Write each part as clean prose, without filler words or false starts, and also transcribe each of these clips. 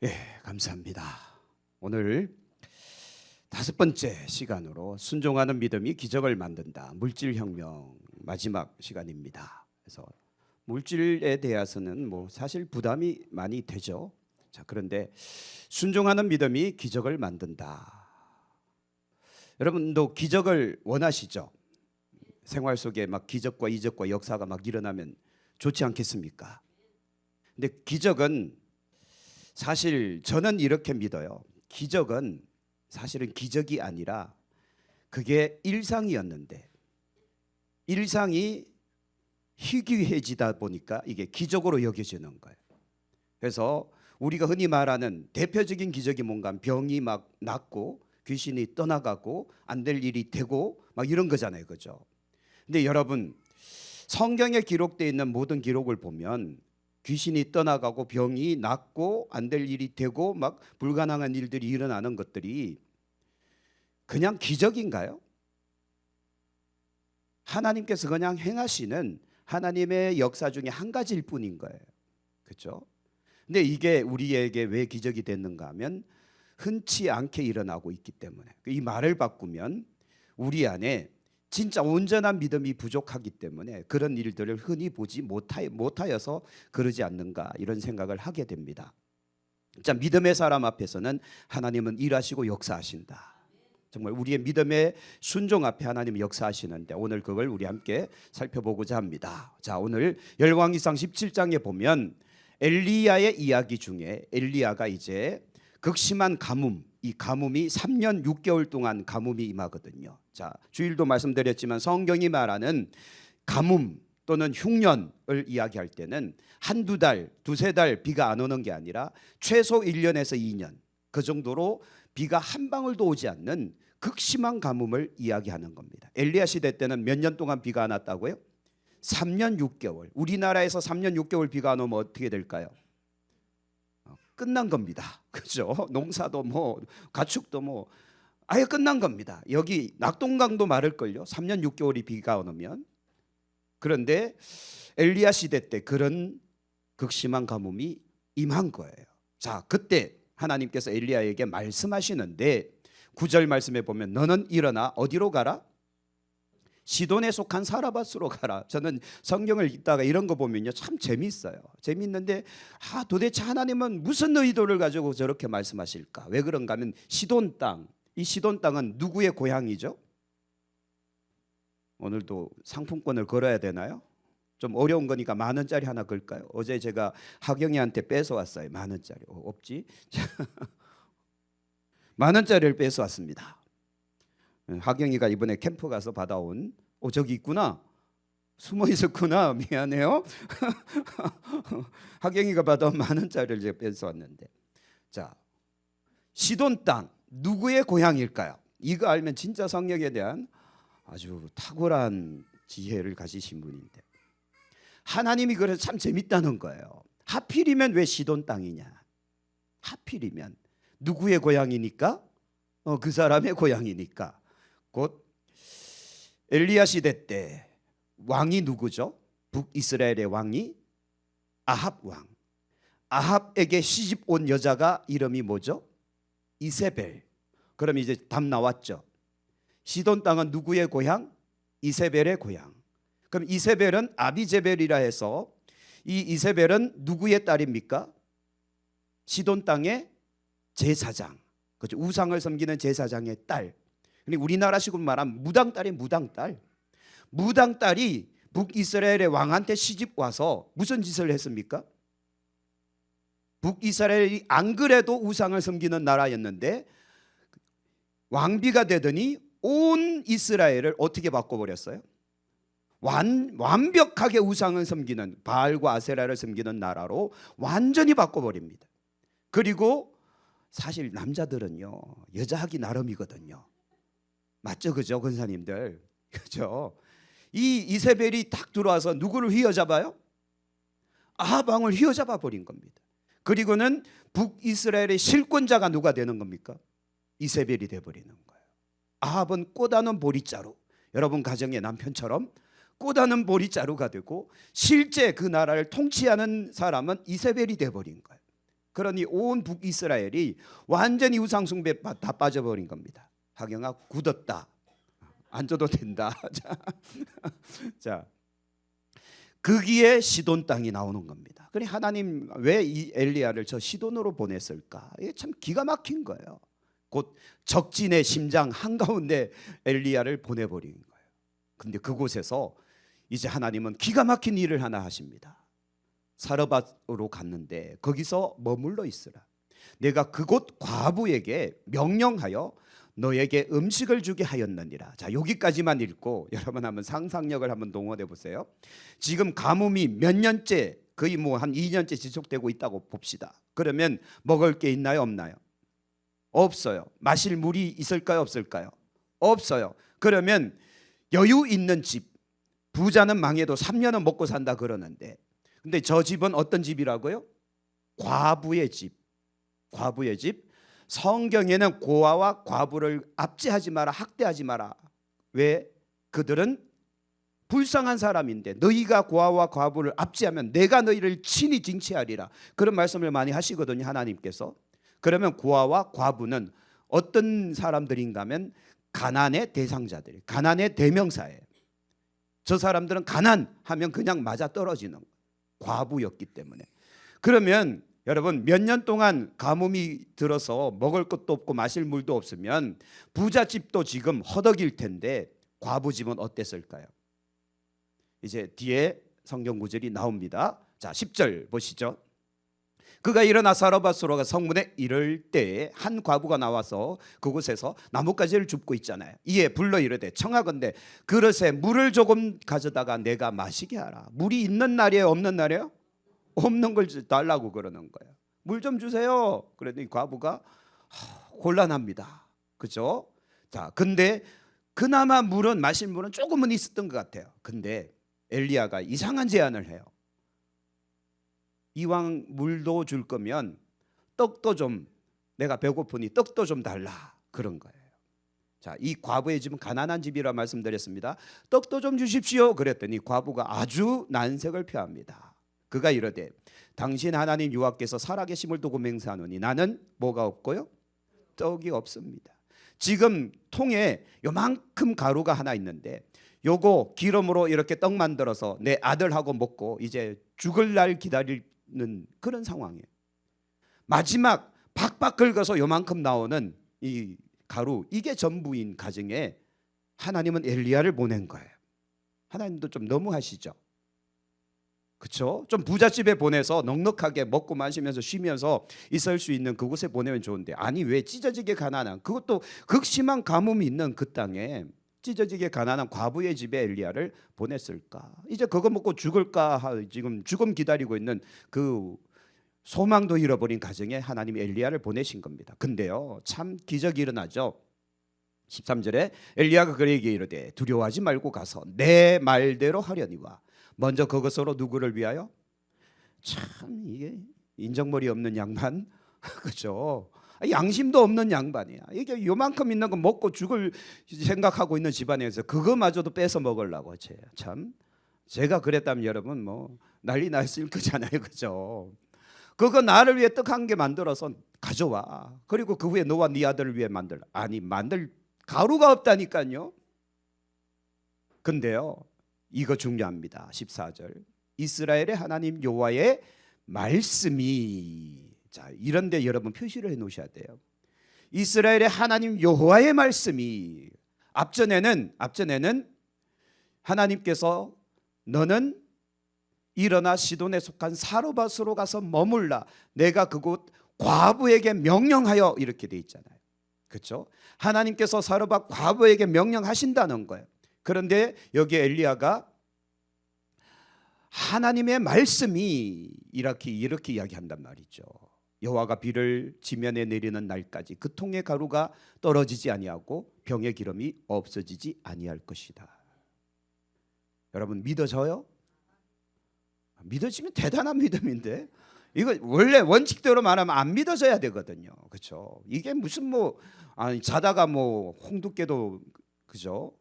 예, 감사합니다. 오늘 5번째 시간으로 순종하는 믿음이 기적을 만든다. 물질혁명 마지막 시간입니다. 그래서 물질에 대해서는 사실 부담이 많이 되죠. 자, 그런데 순종하는 믿음이 기적을 만든다. 여러분도 기적을 원하시죠? 생활 속에 막 기적과 이적과 역사가 막 일어나면 좋지 않겠습니까? 근데 기적은 사실 저는 이렇게 믿어요. 기적은 사실은 기적이 아니라 그게 일상이었는데 일상이 희귀해지다 보니까 이게 기적으로 여겨지는 거예요. 그래서 우리가 흔히 말하는 대표적인 기적이 뭔가 병이 막 낫고 귀신이 떠나가고 안 될 일이 되고 막 이런 거잖아요. 그죠? 근데 여러분, 성경에 기록되어 있는 모든 기록을 보면 귀신이 떠나가고 병이 낫고 안 될 일이 되고 막 불가능한 일들이 일어나는 것들이 그냥 기적인가요? 하나님께서 그냥 행하시는 하나님의 역사 중에 한 가지일 뿐인 거예요. 그렇죠? 근데 이게 우리에게 왜 기적이 됐는가 하면 흔치 않게 일어나고 있기 때문에, 이 말을 바꾸면 우리 안에 진짜 온전한 믿음이 부족하기 때문에 그런 일들을 흔히 보지 못하여서 그러지 않는가, 이런 생각을 하게 됩니다. 자, 믿음의 사람 앞에서는 하나님은 일하시고 역사하신다. 정말 우리의 믿음의 순종 앞에 하나님은 역사하시는데 오늘 그걸 우리 함께 살펴보고자 합니다. 자, 오늘 열왕기상 17장에 보면 엘리야의 이야기 중에 엘리야가 이제 극심한 가뭄, 이 가뭄이 3년 6개월 동안 가뭄이 임하거든요. 자, 주일도 말씀드렸지만 성경이 말하는 가뭄 또는 흉년을 이야기할 때는 한두 달, 두세 달 비가 안 오는 게 아니라 최소 1년에서 2년 그 정도로 비가 한 방울도 오지 않는 극심한 가뭄을 이야기하는 겁니다. 엘리야 시대 때는 몇 년 동안 비가 안 왔다고요? 3년 6개월. 우리나라에서 3년 6개월 비가 안 오면 어떻게 될까요? 끝난 겁니다. 그죠? 농사도 가축도 아예 끝난 겁니다. 여기 낙동강도 마를걸요. 3년 6개월이 비가 오면. 그런데 엘리야 시대 때 그런 극심한 가뭄이 임한 거예요. 자, 그때 하나님께서 엘리야에게 말씀하시는데 9절 말씀에 보면 너는 일어나 어디로 가라? 시돈에 속한 사라밧으로 가라. 저는 성경을 읽다가 이런 거 보면요 참 재미있어요. 재미있는데 도대체 하나님은 무슨 의도를 가지고 저렇게 말씀하실까? 왜 그런가 하면 시돈 땅, 이 시돈 땅은 누구의 고향이죠? 오늘도 상품권을 걸어야 되나요? 좀 어려운 거니까 10,000원짜리 하나 걸까요? 어제 제가 하경이한테 뺏어왔어요. 10,000원짜리. 없지? 10,000원짜리를 뺏어왔습니다. 하경이가 이번에 캠프 가서 받아온, 저기 있구나, 숨어 있었구나, 미안해요. 하경이가 받아온 10,000원짜리를 제가 뺏어왔는데, 자, 시돈 땅 누구의 고향일까요? 이거 알면 진짜 성경에 대한 아주 탁월한 지혜를 가지신 분인데, 하나님이 그래서 참 재밌다는 거예요. 하필이면 왜 시돈 땅이냐? 하필이면 누구의 고향이니까? 그 사람의 고향이니까. 곧 엘리야 시대 때 왕이 누구죠? 북이스라엘의 왕이 아합 왕. 아합에게 시집 온 여자가 이름이 뭐죠? 이세벨. 그럼 이제 답 나왔죠. 시돈 땅은 누구의 고향? 이세벨의 고향. 그럼 이세벨은 아비제벨이라 해서 이 이세벨은 누구의 딸입니까? 시돈 땅의 제사장. 그렇죠? 우상을 섬기는 제사장의 딸. 우리나라식으로 말하면 무당딸이 무당딸. 무당딸이 북이스라엘의 왕한테 시집 와서 무슨 짓을 했습니까? 북이스라엘이 안 그래도 우상을 섬기는 나라였는데 왕비가 되더니 온 이스라엘을 어떻게 바꿔버렸어요? 완벽하게 우상을 섬기는, 바알과 아세라를 섬기는 나라로 완전히 바꿔버립니다. 그리고 사실 남자들은요 여자하기 나름이거든요. 맞죠? 그죠? 권사님들. 그죠? 이 이세벨이 딱 들어와서 누구를 휘어잡아요? 아합 왕을 휘어잡아 버린 겁니다. 그리고는 북이스라엘의 실권자가 누가 되는 겁니까? 이세벨이 되어버리는 거예요. 아합은 꽃하는 보리자루, 여러분 가정의 남편처럼 꽃하는 보리자루가 되고 실제 그 나라를 통치하는 사람은 이세벨이 되어버린 거예요. 그러니 온 북이스라엘이 완전히 우상숭배에 다 빠져버린 겁니다. 하경아 굳었다. 안 줘도 된다. 자, 거기에 시돈 땅이 나오는 겁니다. 그러니 하나님 왜 이 엘리야를 저 시돈으로 보냈을까? 이게 참 기가 막힌 거예요. 곧 적진의 심장 한가운데 엘리야를 보내버린 거예요. 근데 그곳에서 이제 하나님은 기가 막힌 일을 하나 하십니다. 사르밧으로 갔는데 거기서 머물러 있으라. 내가 그곳 과부에게 명령하여 너에게 음식을 주게 하였느니라. 자, 여기까지만 읽고 여러분 한번 상상력을 한번 동원해 보세요. 지금 가뭄이 몇 년째, 거의 뭐 한 2년째 지속되고 있다고 봅시다. 그러면 먹을 게 있나요, 없나요? 없어요. 마실 물이 있을까요, 없을까요? 없어요. 그러면 여유 있는 집, 부자는 망해도 3년은 먹고 산다 그러는데, 근데 저 집은 어떤 집이라고요? 과부의 집. 과부의 집. 성경에는 고아와 과부를 압제하지 마라, 학대하지 마라. 왜? 그들은 불쌍한 사람인데 너희가 고아와 과부를 압제하면 내가 너희를 친히 징치하리라. 그런 말씀을 많이 하시거든요, 하나님께서. 그러면 고아와 과부는 어떤 사람들인가 하면 가난의 대상자들, 가난의 대명사예요. 저 사람들은 가난하면 그냥 맞아 떨어지는 과부였기 때문에. 그러면 여러분 몇 년 동안 가뭄이 들어서 먹을 것도 없고 마실 물도 없으면 부잣집도 지금 허덕일 텐데 과부집은 어땠을까요? 이제 뒤에 성경 구절이 나옵니다. 자, 10절 보시죠. 그가 일어나 사르밧으로 가 성문에 이를 때에 한 과부가 나와서 그곳에서 나뭇가지를 줍고 있잖아요. 이에 불러 이르되 청하건대 그릇에 물을 조금 가져다가 내가 마시게 하라. 물이 있는 날이에요, 없는 날이에요? 없는 걸 달라고 그러는 거예요. 물 좀 주세요. 그랬더니 과부가 곤란합니다. 그죠? 자, 근데 그나마 물은, 마실 물은 조금은 있었던 것 같아요. 근데 엘리야가 이상한 제안을 해요. 이왕 물도 줄 거면 떡도 좀, 내가 배고프니 떡도 좀 달라, 그런 거예요. 자, 이 과부의 집은 가난한 집이라 말씀드렸습니다. 떡도 좀 주십시오. 그랬더니 과부가 아주 난색을 표합니다. 그가 이르되 당신 하나님 여호와께서 살아계심을 두고 맹세하노니 나는 뭐가 없고요? 떡이 없습니다. 지금 통에 요만큼 가루가 하나 있는데 요거 기름으로 이렇게 떡 만들어서 내 아들하고 먹고 이제 죽을 날 기다리는 그런 상황이에요. 마지막 박박 긁어서 요만큼 나오는 이 가루, 이게 전부인 가정에 하나님은 엘리야를 보낸 거예요. 하나님도 좀 너무하시죠? 그렇죠? 좀 부잣집에 보내서 넉넉하게 먹고 마시면서 쉬면서 있을 수 있는 그곳에 보내면 좋은데, 아니 왜 찢어지게 가난한, 그것도 극심한 가뭄이 있는 그 땅에 찢어지게 가난한 과부의 집에 엘리야를 보냈을까? 이제 그거 먹고 죽을까, 지금 죽음 기다리고 있는 그 소망도 잃어버린 가정에 하나님이 엘리야를 보내신 겁니다. 근데요, 참 기적이 일어나죠. 13절에 엘리야가 그에게 이르되 두려워하지 말고 가서 내 말대로 하려니와. 먼저 그것으로 누구를 위하여? 참 이게 인정머리 없는 양반, 그죠? 양심도 없는 양반이야. 이게 요만큼 있는 거 먹고 죽을 생각하고 있는 집안에서 그거마저도 뺏어 먹으려고. 참 제가 그랬다면 여러분 뭐 난리 났을 거잖아요, 그죠? 그거 나를 위해 떡 한 개 만들어서 가져와. 그리고 그 후에 너와 네 아들을 위해 만들. 아니 만들 가루가 없다니까요. 근데요, 이거 중요합니다. 14절 이스라엘의 하나님 여호와의 말씀이, 자 이런데 여러분 표시를 해 놓으셔야 돼요. 이스라엘의 하나님 여호와의 말씀이, 앞전에는 하나님께서 너는 일어나 시돈에 속한 사르밧으로 가서 머물라. 내가 그곳 과부에게 명령하여, 이렇게 돼 있잖아요. 그렇죠? 하나님께서 사르밧 과부에게 명령하신다는 거예요. 그런데 여기 엘리야가 하나님의 말씀이 이렇게 이야기한단 말이죠. 여호와가 비를 지면에 내리는 날까지 그 통의 가루가 떨어지지 아니하고 병의 기름이 없어지지 아니할 것이다. 여러분 믿어져요? 믿어지면 대단한 믿음인데, 이거 원래 원칙대로 말하면 안 믿어져야 되거든요. 그렇죠? 이게 무슨 뭐 자다가 뭐 홍두깨도, 그죠?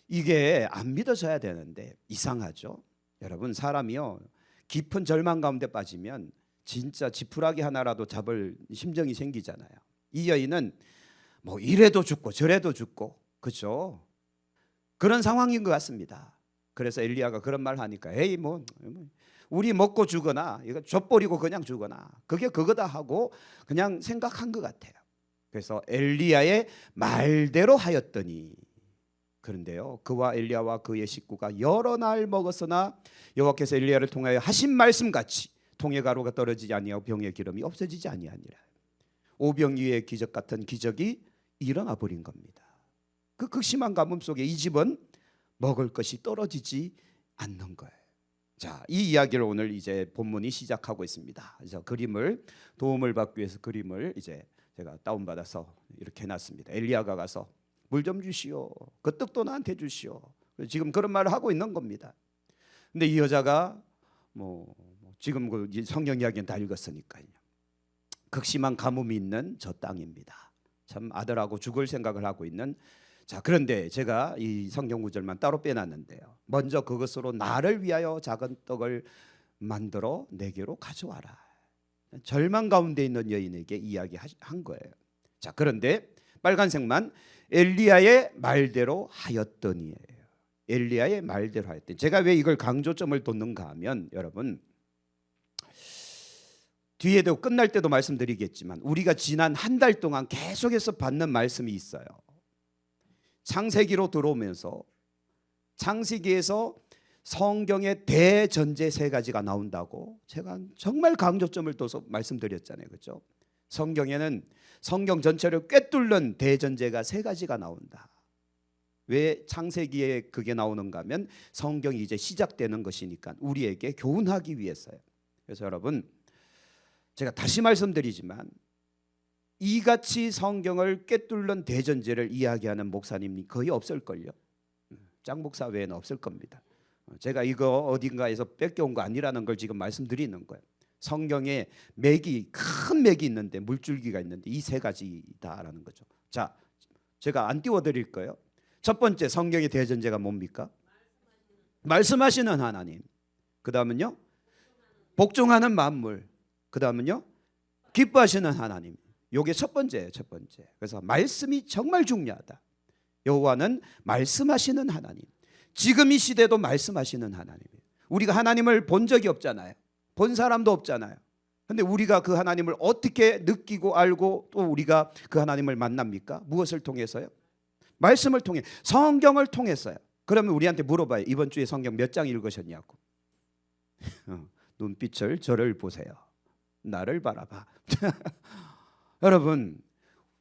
이게 안 믿어져야 되는데 이상하죠. 여러분 사람이요 깊은 절망 가운데 빠지면 진짜 지푸라기 하나라도 잡을 심정이 생기잖아요. 이 여인은 뭐 이래도 죽고 저래도 죽고, 그렇죠? 그런 상황인 것 같습니다. 그래서 엘리야가 그런 말 하니까 에이 뭐 우리 먹고 죽거나 이거 젖버리고 그냥 죽거나 그게 그거다 하고 그냥 생각한 것 같아요. 그래서 엘리야의 말대로 하였더니, 그런데요, 그와 엘리야와 그의 식구가 여러 날 먹었으나 여호와께서 엘리야를 통하여 하신 말씀같이 통에 가루가 떨어지지 아니하고 병에 기름이 없어지지 아니하니라. 오병이의 기적 같은 기적이 일어나 버린 겁니다. 그 극심한 가뭄 속에 이 집은 먹을 것이 떨어지지 않는 거예요. 자, 이 이야기를 오늘 이제 본문이 시작하고 있습니다. 그래서 그림을 도움을 받기 위해서 그림을 이제 제가 다운받아서 이렇게 해놨습니다. 엘리야가 가서 물 좀 주시오. 그 떡도 나한테 주시오. 지금 그런 말을 하고 있는 겁니다. 근데 이 여자가 지금 그 성경 이야기는 다 읽었으니까요. 극심한 가뭄이 있는 저 땅입니다. 참 아들하고 죽을 생각을 하고 있는. 자, 그런데 제가 이 성경 구절만 따로 빼놨는데요. 먼저 그것으로 나를 위하여 작은 떡을 만들어 내게로 가져와라. 절망 가운데 있는 여인에게 이야기한 거예요. 자, 그런데 빨간색만 엘리야의 말대로 하였더니예요. 엘리야의 말대로 하였더니. 제가 왜 이걸 강조점을 뒀는가 하면, 여러분 뒤에도 끝날 때도 말씀드리겠지만 우리가 지난 한 달 동안 계속해서 받는 말씀이 있어요. 창세기로 들어오면서 창세기에서 성경의 대전제 세 가지가 나온다고 제가 정말 강조점을 둬서 말씀드렸잖아요. 그렇죠? 성경에는 성경 전체를 꿰뚫는 대전제가 세 가지가 나온다. 왜 창세기에 그게 나오는가 하면 성경이 이제 시작되는 것이니까 우리에게 교훈하기 위해서요. 그래서 여러분, 제가 다시 말씀드리지만 이같이 성경을 꿰뚫는 대전제를 이야기하는 목사님이 거의 없을걸요. 장 목사 외에는 없을 겁니다. 제가 이거 어딘가에서 뺏겨온 거 아니라는 걸 지금 말씀드리는 거예요. 성경에 큰 맥이 있는데, 물줄기가 있는데 이 세 가지다라는 거죠. 자, 제가 안 띄워드릴 거예요. 첫 번째 성경의 대전제가 뭡니까? 말씀하시는 하나님. 그 다음은요, 복종하는 만물. 그 다음은요, 기뻐하시는 하나님. 요게 첫 번째예요. 첫 번째. 그래서 말씀이 정말 중요하다. 여호와는 말씀하시는 하나님. 지금 이 시대도 말씀하시는 하나님이에요. 우리가 하나님을 본 적이 없잖아요. 본 사람도 없잖아요. 근데 우리가 그 하나님을 어떻게 느끼고 알고 또 우리가 그 하나님을 만납니까? 무엇을 통해서요? 말씀을 통해, 성경을 통해서요. 그러면 우리한테 물어봐요. 이번 주에 성경 몇 장 읽으셨냐고. 눈빛을 저를 보세요. 나를 바라봐. 여러분,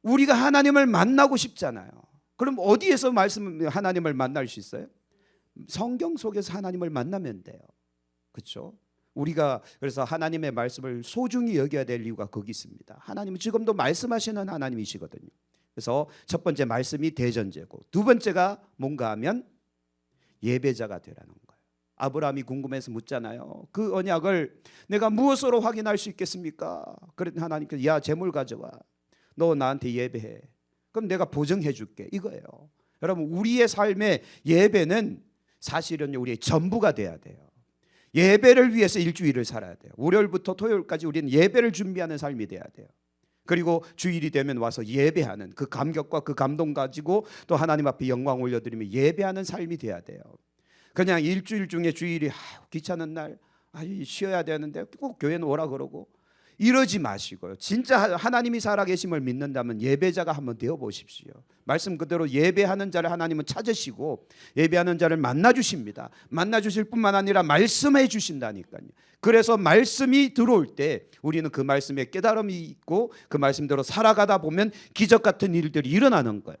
우리가 하나님을 만나고 싶잖아요. 그럼 어디에서 하나님을 만날 수 있어요? 성경 속에서 하나님을 만나면 돼요. 그렇죠? 우리가 그래서 하나님의 말씀을 소중히 여겨야 될 이유가 거기 있습니다. 하나님은 지금도 말씀하시는 하나님이시거든요. 그래서 첫 번째 말씀이 대전제고, 두 번째가 뭔가 하면 예배자가 되라는 거예요. 아브라함이 궁금해서 묻잖아요. 그 언약을 내가 무엇으로 확인할 수 있겠습니까? 그랬더니 하나님께서 야, 재물 가져와. 너 나한테 예배해. 그럼 내가 보증해 줄게. 이거예요. 여러분, 우리의 삶의 예배는 사실은 우리의 전부가 돼야 돼요. 예배를 위해서 일주일을 살아야 돼요. 월요일부터 토요일까지 우리는 예배를 준비하는 삶이 돼야 돼요. 그리고 주일이 되면 와서 예배하는 그 감격과 그 감동 가지고 또 하나님 앞에 영광 올려드리며 예배하는 삶이 돼야 돼요. 그냥 일주일 중에 주일이 귀찮은 날 쉬어야 되는데 꼭 교회는 오라 그러고 이러지 마시고요. 진짜 하나님이 살아계심을 믿는다면 예배자가 한번 되어보십시오. 말씀 그대로 예배하는 자를 하나님은 찾으시고 예배하는 자를 만나주십니다. 만나주실 뿐만 아니라 말씀해 주신다니까요. 그래서 말씀이 들어올 때 우리는 그 말씀에 깨달음이 있고 그 말씀대로 살아가다 보면 기적 같은 일들이 일어나는 거예요.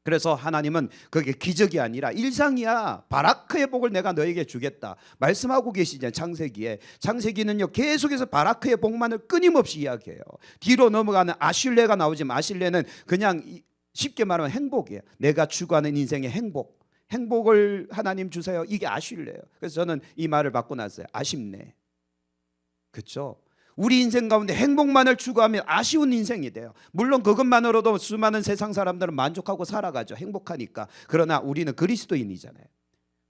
그래서 하나님은 그게 기적이 아니라 일상이야. 바라크의 복을 내가 너에게 주겠다 말씀하고 계시잖아요. 창세기에. 창세기는요 계속해서 바라크의 복만을 끊임없이 이야기해요. 뒤로 넘어가는 아슐레가 나오지만 아슐레는 그냥 쉽게 말하면 행복이에요. 내가 추구하는 인생의 행복. 행복을 하나님 주세요. 이게 아슐레예요. 그래서 저는 이 말을 받고 났어요. 아쉽네. 그렇죠? 우리 인생 가운데 행복만을 추구하면 아쉬운 인생이 돼요. 물론 그것만으로도 수많은 세상 사람들은 만족하고 살아가죠. 행복하니까. 그러나 우리는 그리스도인이잖아요.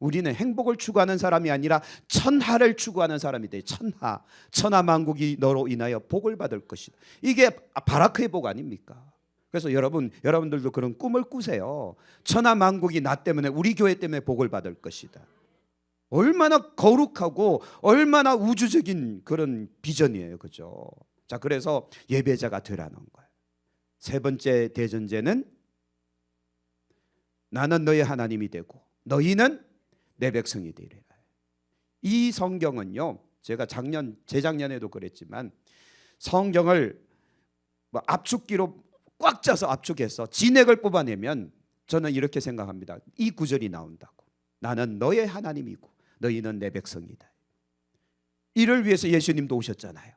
우리는 행복을 추구하는 사람이 아니라 천하를 추구하는 사람이 돼. 천하, 천하만국이 너로 인하여 복을 받을 것이다. 이게 바라크의 복 아닙니까? 그래서 여러분들도 그런 꿈을 꾸세요. 천하만국이 나 때문에, 우리 교회 때문에 복을 받을 것이다. 얼마나 거룩하고 얼마나 우주적인 그런 비전이에요, 그죠? 자, 그래서 예배자가 되라는 거예요. 세 번째 대전제는 나는 너의 하나님이 되고 너희는 내 백성이 되리라. 이 성경은요, 제가 재작년에도 그랬지만 성경을 압축기로 꽉 짜서 압축해서 진액을 뽑아내면 저는 이렇게 생각합니다. 이 구절이 나온다고. 나는 너의 하나님이고 너희는 내 백성이다. 이를 위해서 예수님도 오셨잖아요.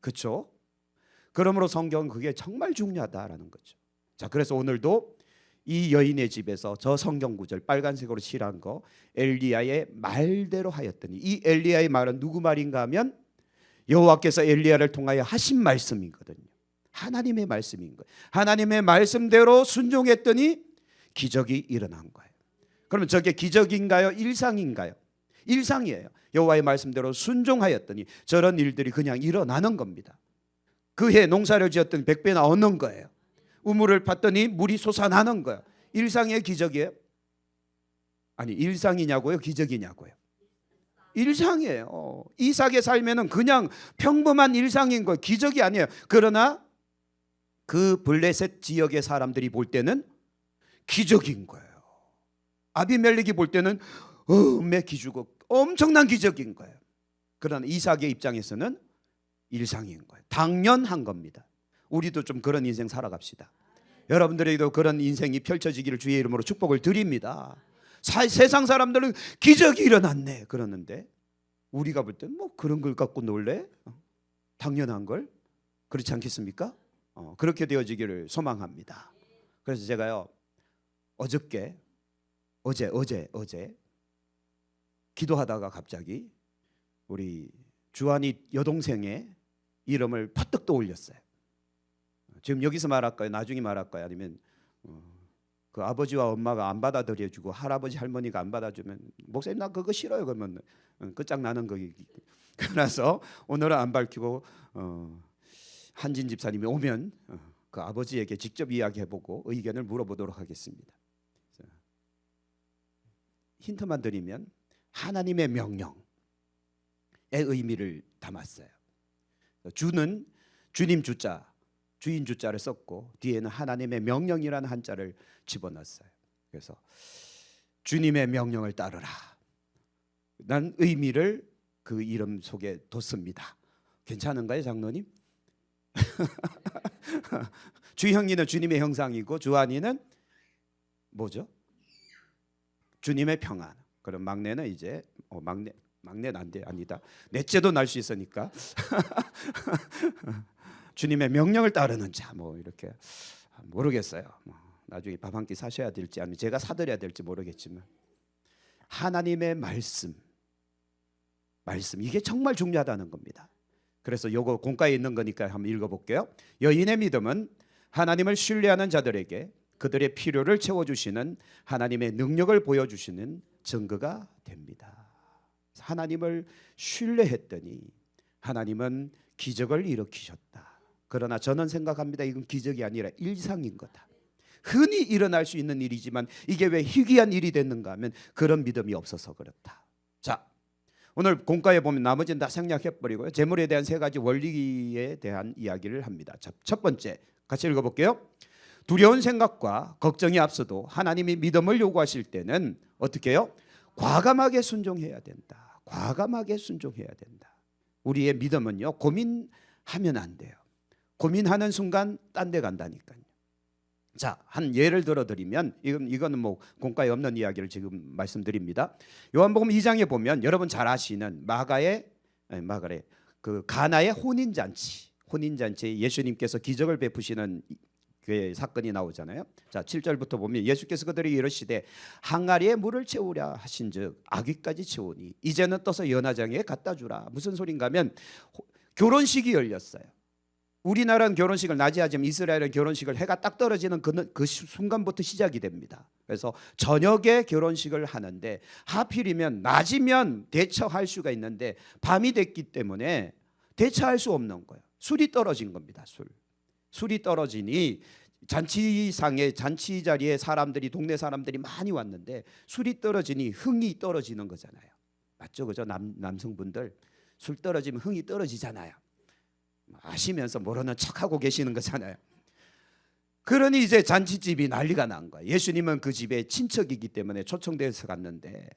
그렇죠? 그러므로 성경은 그게 정말 중요하다라는 거죠. 자, 그래서 오늘도 이 여인의 집에서 저 성경 구절 빨간색으로 칠한 거, 엘리야의 말대로 하였더니, 이 엘리야의 말은 누구 말인가 하면 여호와께서 엘리야를 통하여 하신 말씀이거든요. 하나님의 말씀인 거예요. 하나님의 말씀대로 순종했더니 기적이 일어난 거예요. 그러면 저게 기적인가요? 일상인가요? 일상이에요. 여호와의 말씀대로 순종하였더니 저런 일들이 그냥 일어나는 겁니다. 그해 농사를 지었더니 100배나 얻는 거예요. 우물을 팠더니 물이 솟아나는 거예요. 일상의 기적이에요? 아니, 일상이냐고요? 기적이냐고요? 일상이에요. 이삭의 삶에는 그냥 평범한 일상인 거예요. 기적이 아니에요. 그러나 그 블레셋 지역의 사람들이 볼 때는 기적인 거예요. 아비멜렉이 볼 때는 매 기주고 엄청난 기적인 거예요. 그러나 이삭의 입장에서는 일상인 거예요. 당연한 겁니다. 우리도 좀 그런 인생 살아갑시다. 여러분들에게도 그런 인생이 펼쳐지기를 주의 이름으로 축복을 드립니다. 세상 사람들은 기적이 일어났네 그러는데 우리가 볼 때는 뭐 그런 걸 갖고 놀래? 당연한 걸? 그렇지 않겠습니까? 그렇게 되어지기를 소망합니다. 그래서 제가요, 어제 기도하다가 갑자기 우리 주한이 여동생의 이름을 퍼뜩 떠올렸어요. 지금 여기서 말할까요? 나중에 말할까요? 아니면 그 아버지와 엄마가 안 받아들여주고 할아버지 할머니가 안 받아주면 목사님 나 그거 싫어요 그러면 끝장나는 거기. 그래서 오늘은 안 밝히고 한진 집사님이 오면 그 아버지에게 직접 이야기해보고 의견을 물어보도록 하겠습니다. 힌트만 드리면 하나님의 명령의 의미를 담았어요. 주는 주님 주자, 주인 주자를 썼고 뒤에는 하나님의 명령이라는 한자를 집어넣었어요. 그래서 주님의 명령을 따르라 난 의미를 그 이름 속에 뒀습니다. 괜찮은가요, 장로님? 주형리는 주님의 형상이고 주한이는 뭐죠? 주님의 평안. 그럼 막내는 이제 막내는 안 돼, 아니다. 넷째도 날 수 있으니까 주님의 명령을 따르는 자, 뭐 이렇게 모르겠어요. 나중에 밥 한 끼 사셔야 될지 아니면 제가 사드려야 될지 모르겠지만 하나님의 말씀 이게 정말 중요하다는 겁니다. 그래서 요거 공과에 있는 거니까 한번 읽어볼게요. 여인의 믿음은 하나님을 신뢰하는 자들에게 그들의 필요를 채워주시는 하나님의 능력을 보여주시는 증거가 됩니다. 하나님을 신뢰했더니 하나님은 기적을 일으키셨다. 그러나 저는 생각합니다. 이건 기적이 아니라 일상인 거다. 흔히 일어날 수 있는 일이지만 이게 왜 희귀한 일이 됐는가 하면 그런 믿음이 없어서 그렇다. 자, 오늘 공과에 보면 나머지는 다 생략해버리고요. 재물에 대한 세 가지 원리에 대한 이야기를 합니다. 첫 번째 같이 읽어볼게요. 두려운 생각과 걱정이 앞서도 하나님이 믿음을 요구하실 때는 어떻게 해요? 과감하게 순종해야 된다. 과감하게 순종해야 된다. 우리의 믿음은요, 고민하면 안 돼요. 고민하는 순간 딴 데 간다니까요. 자, 한 예를 들어드리면 이거는 뭐 공과에 없는 이야기를 지금 말씀드립니다. 요한복음 2장에 보면 여러분 잘 아시는 마가의 그 가나의 혼인잔치에 예수님께서 기적을 베푸시는 그 사건이 나오잖아요. 자, 7절부터 보면 예수께서 그들에게 이르시되 항아리에 물을 채우려 하신즉 아귀까지 채우니 이제는 떠서 연화장에 갖다 주라. 무슨 소린가 하면 결혼식이 열렸어요. 우리나라는 결혼식을 낮에 하지만 이스라엘은 결혼식을 해가 딱 떨어지는 그 순간부터 시작이 됩니다. 그래서 저녁에 결혼식을 하는데 하필이면 낮이면 대처할 수가 있는데 밤이 됐기 때문에 대처할 수 없는 거예요. 술이 떨어진 겁니다. 술이 떨어지니 잔치상에 잔치 자리에 사람들이 동네 사람들이 많이 왔는데 술이 떨어지니 흥이 떨어지는 거잖아요. 맞죠? 그죠? 남성분들 술 떨어지면 흥이 떨어지잖아요. 아시면서 모르는 척하고 계시는 거잖아요. 그러니 이제 잔치집이 난리가 난 거예요. 예수님은 그 집에 친척이기 때문에 초청돼서 갔는데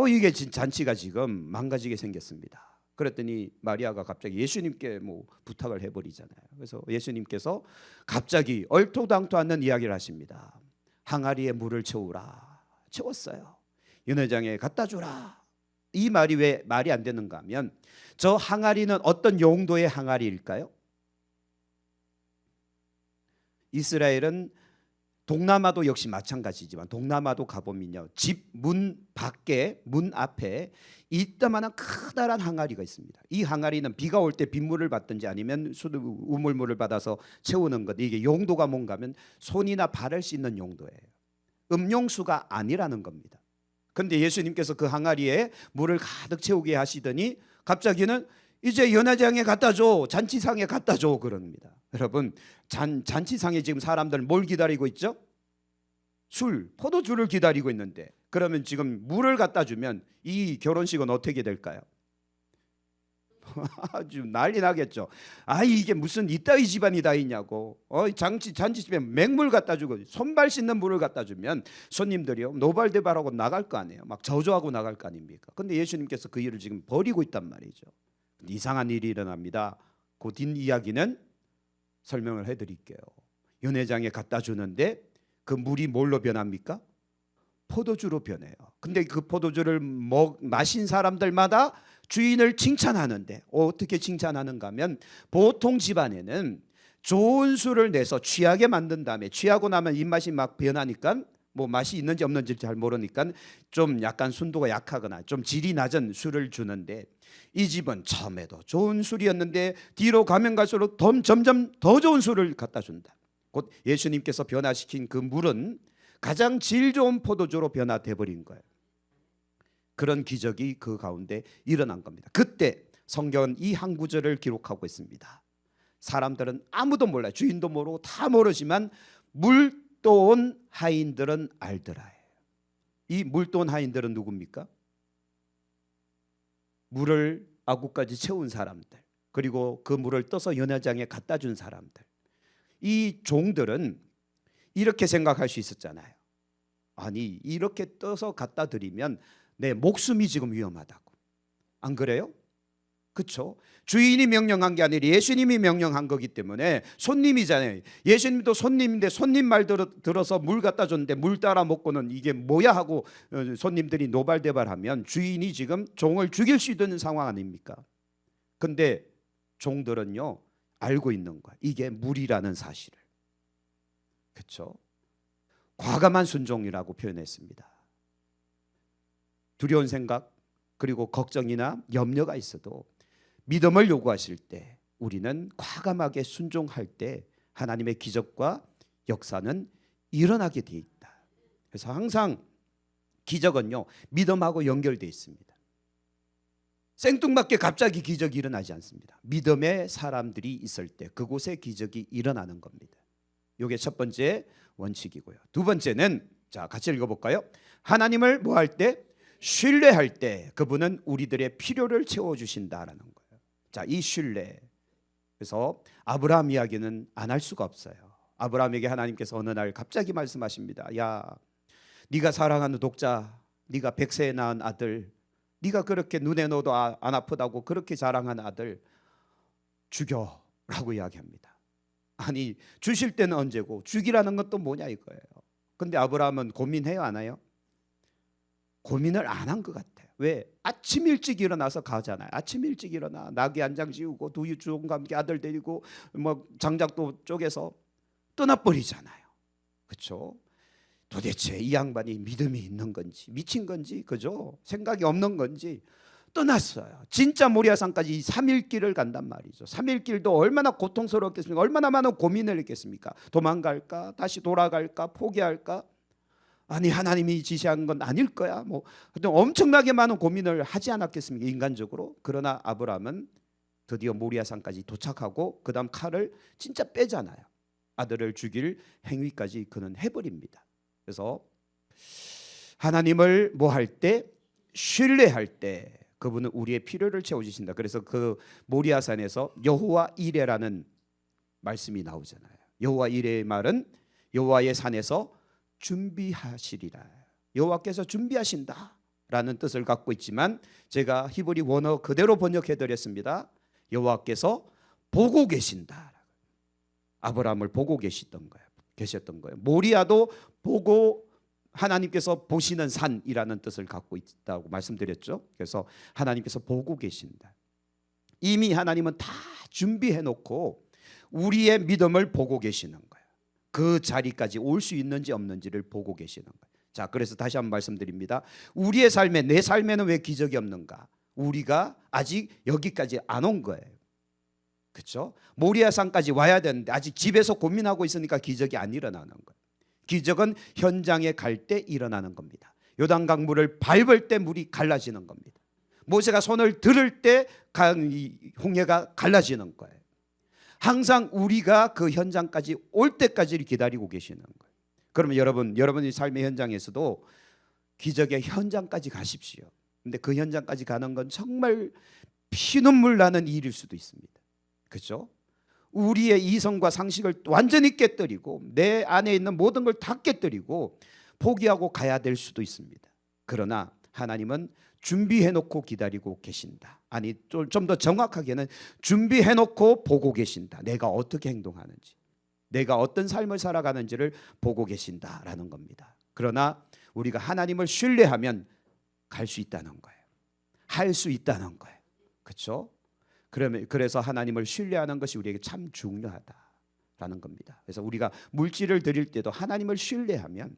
이게 잔치가 지금 망가지게 생겼습니다. 그랬더니 마리아가 갑자기 예수님께 뭐 부탁을 해버리잖아요. 그래서 예수님께서 갑자기 얼토당토 않는 이야기를 하십니다. 항아리에 물을 채우라. 채웠어요. 연회장에 갖다 주라. 이 말이 왜 말이 안 되는가 하면 저 항아리는 어떤 용도의 항아리일까요? 이스라엘은 동남아도 역시 마찬가지지만 동남아도 가보면요, 집 문 밖에 문 앞에 이따만한 커다란 항아리가 있습니다. 이 항아리는 비가 올 때 빗물을 받든지 아니면 우물물을 받아서 채우는 것. 이게 용도가 뭔가 하면 손이나 발을 씻는 용도예요. 음용수가 아니라는 겁니다. 그런데 예수님께서 그 항아리에 물을 가득 채우게 하시더니 갑자기는 이제 연회장에 갖다 줘, 잔치상에 갖다 줘 그럽니다. 여러분, 잔치상에 지금 사람들 뭘 기다리고 있죠? 포도주를 기다리고 있는데, 그러면 지금 물을 갖다 주면 이 결혼식은 어떻게 될까요? 아주 난리 나겠죠. 이게 무슨 이따위 집안이 다 있냐고. 잔치집에 맹물 갖다 주고 손발 씻는 물을 갖다 주면 손님들이요 노발대발하고 나갈 거 아니에요. 막 저주하고 나갈 거 아닙니까? 근데 예수님께서 그 일을 지금 버리고 있단 말이죠. 이상한 일이 일어납니다. 그 뒷이야기는 설명을 해드릴게요. 연회장에 갖다 주는데 그 물이 뭘로 변합니까? 포도주로 변해요. 근데 그 포도주를 마신 사람들마다 주인을 칭찬하는데 어떻게 칭찬하는가 하면 보통 집안에는 좋은 술을 내서 취하게 만든 다음에 취하고 나면 입맛이 막 변하니까 뭐 맛이 있는지 없는지 잘 모르니까 좀 약간 순도가 약하거나 좀 질이 낮은 술을 주는데 이 집은 처음에도 좋은 술이었는데 뒤로 가면 갈수록 점점 더 좋은 술을 갖다 준다. 곧 예수님께서 변화시킨 그 물은 가장 질 좋은 포도주로 변화돼 버린 거예요. 그런 기적이 그 가운데 일어난 겁니다. 그때 성경은 이 한 구절을 기록하고 있습니다. 사람들은 아무도 몰라요. 주인도 모르고 다 모르지만 물도온 하인들은 알더라. 이 물도온 하인들은 누굽니까? 물을 아구까지 채운 사람들, 그리고 그 물을 떠서 연회장에 갖다 준 사람들. 이 종들은 이렇게 생각할 수 있었잖아요. 아니, 이렇게 떠서 갖다 드리면 내 목숨이 지금 위험하다고. 안 그래요? 그렇죠? 주인이 명령한 게 아니라 예수님이 명령한 거기 때문에 손님이잖아요. 예수님도 손님인데 손님 말 들어서 물 갖다 줬는데 물 따라 먹고는 이게 뭐야 하고 손님들이 노발대발하면 주인이 지금 종을 죽일 수 있는 상황 아닙니까? 근데 종들은요 알고 있는 거야. 이게 물이라는 사실을. 그렇죠? 과감한 순종이라고 표현했습니다. 두려운 생각 그리고 걱정이나 염려가 있어도 믿음을 요구하실 때 우리는 과감하게 순종할 때 하나님의 기적과 역사는 일어나게 돼 있다. 그래서 항상 기적은요 믿음하고 연결되어 있습니다. 생뚱맞게 갑자기 기적이 일어나지 않습니다. 믿음의 사람들이 있을 때 그곳에 기적이 일어나는 겁니다. 이게 첫 번째 원칙이고요. 두 번째는 자 같이 읽어볼까요? 하나님을 뭐 할 때? 신뢰할 때 그분은 우리들의 필요를 채워주신다라는 거예요. 자, 이 신뢰. 그래서 아브라함 이야기는 안 할 수가 없어요. 아브라함에게 하나님께서 어느 날 갑자기 말씀하십니다. 야, 네가 사랑하는 독자, 네가 100세에 낳은 아들, 네가 그렇게 눈에 넣어도 안 아프다고 그렇게 자랑한 아들 죽여라고 이야기합니다. 아니, 주실 때는 언제고 죽이라는 건 또 뭐냐 이거예요. 근데 아브라함은 고민해요, 안 해요? 고민을 안 한 것 같아요. 왜? 아침 일찍 일어나서 가잖아요. 아침 일찍 일어나 나귀 한 장 지우고 두 주종과 함께 아들 데리고 뭐 장작도 쪼개서 떠나버리잖아요. 그렇죠? 도대체 이 양반이 믿음이 있는 건지 미친 건지 그죠? 생각이 없는 건지 떠났어요. 진짜 모리아산까지 3일 길을 간단 말이죠. 3일 길도 얼마나 고통스럽겠습니까? 얼마나 많은 고민을 했겠습니까? 도망갈까? 다시 돌아갈까? 포기할까? 아니 하나님이 지시한 건 아닐 거야. 뭐 엄청나게 많은 고민을 하지 않았겠습니까? 인간적으로. 그러나 아브라함은 드디어 모리아산까지 도착하고 그 다음 칼을 진짜 빼잖아요. 아들을 죽일 행위까지 그는 해버립니다. 그래서 하나님을 뭐 할 때? 신뢰할 때 그분은 우리의 필요를 채워주신다. 그래서 그 모리아산에서 여호와 이레라는 말씀이 나오잖아요. 여호와 이레의 말은 여호와의 산에서 준비하시리라. 여호와께서 준비하신다라는 뜻을 갖고 있지만 제가 히브리 원어 그대로 번역해 드렸습니다. 여호와께서 보고 계신다. 아브라함을 보고 계셨던 거예요. 모리아도 보고 하나님께서 보시는 산이라는 뜻을 갖고 있다고 말씀드렸죠. 그래서 하나님께서 보고 계신다. 이미 하나님은 다 준비해 놓고 우리의 믿음을 보고 계시는 거예요. 그 자리까지 올 수 있는지 없는지를 보고 계시는 거예요. 자, 그래서 다시 한번 말씀드립니다. 우리의 삶에, 내 삶에는 왜 기적이 없는가? 우리가 아직 여기까지 안 온 거예요. 그렇죠? 모리아산까지 와야 되는데 아직 집에서 고민하고 있으니까 기적이 안 일어나는 거예요. 기적은 현장에 갈 때 일어나는 겁니다. 요단강물을 밟을 때 물이 갈라지는 겁니다. 모세가 손을 들을 때 홍해가 갈라지는 거예요. 항상 우리가 그 현장까지 올 때까지 기다리고 계시는 거예요. 그러면 여러분의 삶의 현장에서도 기적의 현장까지 가십시오. 근데 그 현장까지 가는 건 정말 피눈물 나는 일일 수도 있습니다. 그렇죠? 우리의 이성과 상식을 완전히 깨뜨리고 내 안에 있는 모든 걸 다 깨뜨리고 포기하고 가야 될 수도 있습니다. 그러나 하나님은 준비해놓고 기다리고 계신다. 아니 좀 더 정확하게는 준비해놓고 보고 계신다. 내가 어떻게 행동하는지, 내가 어떤 삶을 살아가는지를 보고 계신다라는 겁니다. 그러나 우리가 하나님을 신뢰하면 갈 수 있다는 거예요. 할 수 있다는 거예요. 그렇죠? 그래서 하나님을 신뢰하는 것이 우리에게 참 중요하다라는 겁니다. 그래서 우리가 물질을 드릴 때도 하나님을 신뢰하면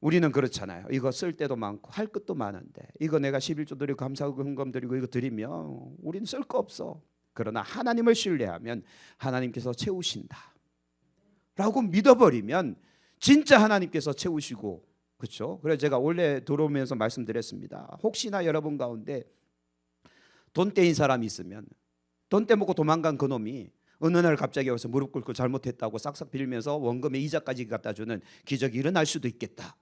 우리는 그렇잖아요. 이거 쓸 때도 많고 할 것도 많은데 이거 내가 11조 드리고 감사하고 헌금 드리고 이거 드리면 우리는 쓸 거 없어. 그러나 하나님을 신뢰하면 하나님께서 채우신다 라고 믿어버리면 진짜 하나님께서 채우시고, 그렇죠? 그래서 제가 원래 들어오면서 말씀드렸습니다. 혹시나 여러분 가운데 돈 떼인 사람이 있으면 돈 떼먹고 도망간 그놈이 어느 날 갑자기 와서 무릎 꿇고 잘못했다고 싹싹 빌면서 원금의 이자까지 갖다 주는 기적이 일어날 수도 있겠다.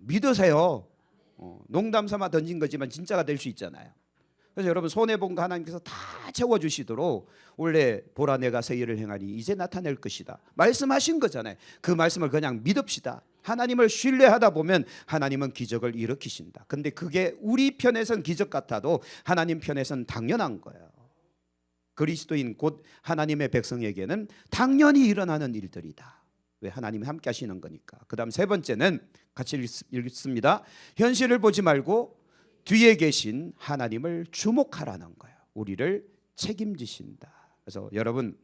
믿으세요. 농담 삼아 던진 거지만 진짜가 될 수 있잖아요. 그래서 여러분 손해본 거 하나님께서 다 채워주시도록 원래 보라 내가 새 일을 행하니 이제 나타낼 것이다 말씀하신 거잖아요. 그 말씀을 그냥 믿읍시다. 하나님을 신뢰하다 보면 하나님은 기적을 일으키신다. 근데 그게 우리 편에선 기적 같아도 하나님 편에선 당연한 거예요. 그리스도인 곧 하나님의 백성에게는 당연히 일어나는 일들이다. 왜? 하나님이 함께 하시는 거니까. 그 다음 세 번째는 같이 읽습니다. 현실을 보지 말고 뒤에 계신 하나님을 주목하라는 거예요. 우리를 책임지신다. 그래서 여러분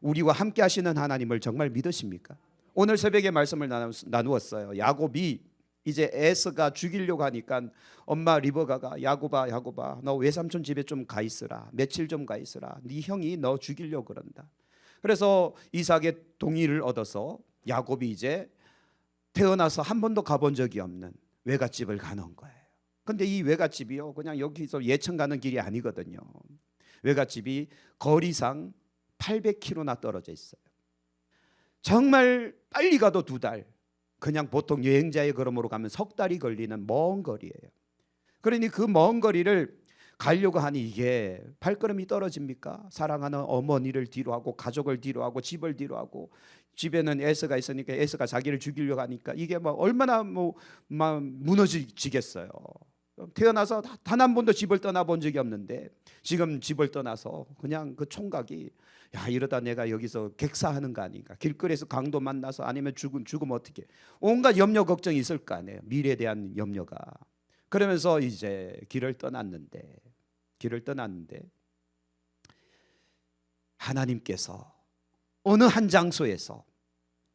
우리와 함께 하시는 하나님을 정말 믿으십니까? 오늘 새벽에 말씀을 나누었어요. 야곱이 이제 에서가 죽이려고 하니까 엄마 리버가가 야곱아 너 외삼촌 집에 좀 가 있으라. 며칠 좀 가 있으라. 네 형이 너 죽이려고 그런다. 그래서 이삭의 동의를 얻어서 야곱이 이제 태어나서 한 번도 가본 적이 없는 외갓집을 가는 거예요. 근데 이 외갓집이요 그냥 여기서 예천 가는 길이 아니거든요. 외갓집이 거리상 800km나 떨어져 있어요. 정말 빨리 가도 2달, 그냥 보통 여행자의 걸음으로 가면 석 달이 걸리는 먼 거리예요. 그러니 그 먼 거리를 가려고 하니 이게 발걸음이 떨어집니까? 사랑하는 어머니를 뒤로하고 가족을 뒤로하고 집을 뒤로하고 집에는 에서가 있으니까 에서가 자기를 죽이려고 하니까 이게 뭐 얼마나 막 무너지겠어요. 태어나서 단 한 번도 집을 떠나본 적이 없는데 지금 집을 떠나서 그냥 그 총각이 야 이러다 내가 여기서 객사하는 거 아닌가, 길거리에서 강도 만나서 아니면 죽으면 어떻게, 온갖 염려 걱정이 있을 거 아니에요. 미래에 대한 염려가. 그러면서 이제 길을 떠났는데 하나님께서 어느 한 장소에서